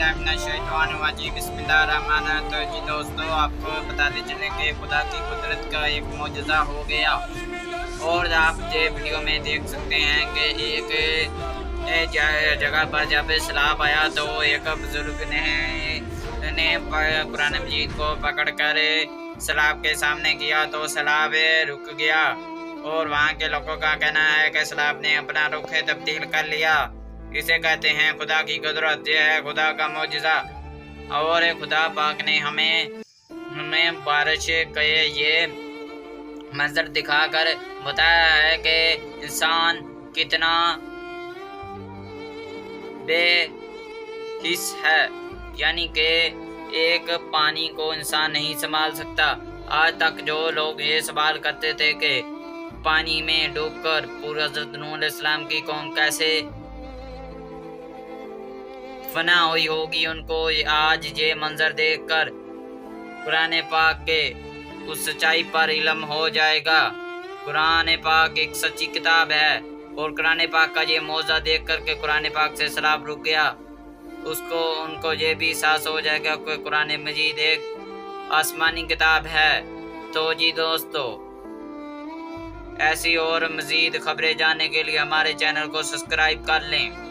बिस्मिल्लाहिर्रहमानिर्रहीम। तो जी दोस्तों, आपको बताते चले कि खुदा की कुदरत का एक मौजज़ा हो गया। और आप ये वीडियो में देख सकते हैं कि एक जगह पर जब सैलाब आया तो एक बुजुर्ग ने कुरान मजीद को पकड़कर सैलाब के सामने किया तो सैलाब रुक गया। और वहाँ के लोगों का कहना है कि सैलाब ने अपना रुख तब्दील कर लिया। इसे कहते हैं खुदा की कुदरत। ये है खुदा का मौजज़ा। और खुदा पाक ने हमें बारिश के ये मंजर दिखाकर बताया है कि इंसान कितना बेहिस है, यानी कि एक पानी को इंसान नहीं संभाल सकता। आज तक जो लोग ये सवाल करते थे कि पानी में डूबकर पूरा हज़रत नूह अलैहिस्सलाम की कौम कैसे फना हुई होगी, उनको आज ये मंजर देखकर कुरान पाक के उस सच्चाई पर इल्म हो जाएगा। कुरान पाक एक सच्ची किताब है और कुरान पाक का ये मौजज़ा देख कर के कुरान पाक से सैलाब रुक गया, उनको ये भी एहसास हो जाएगा कि कुरान मजीद एक आसमानी किताब है। तो जी दोस्तों, ऐसी और मज़ीद खबरें जानने के लिए हमारे चैनल को सब्सक्राइब कर लें।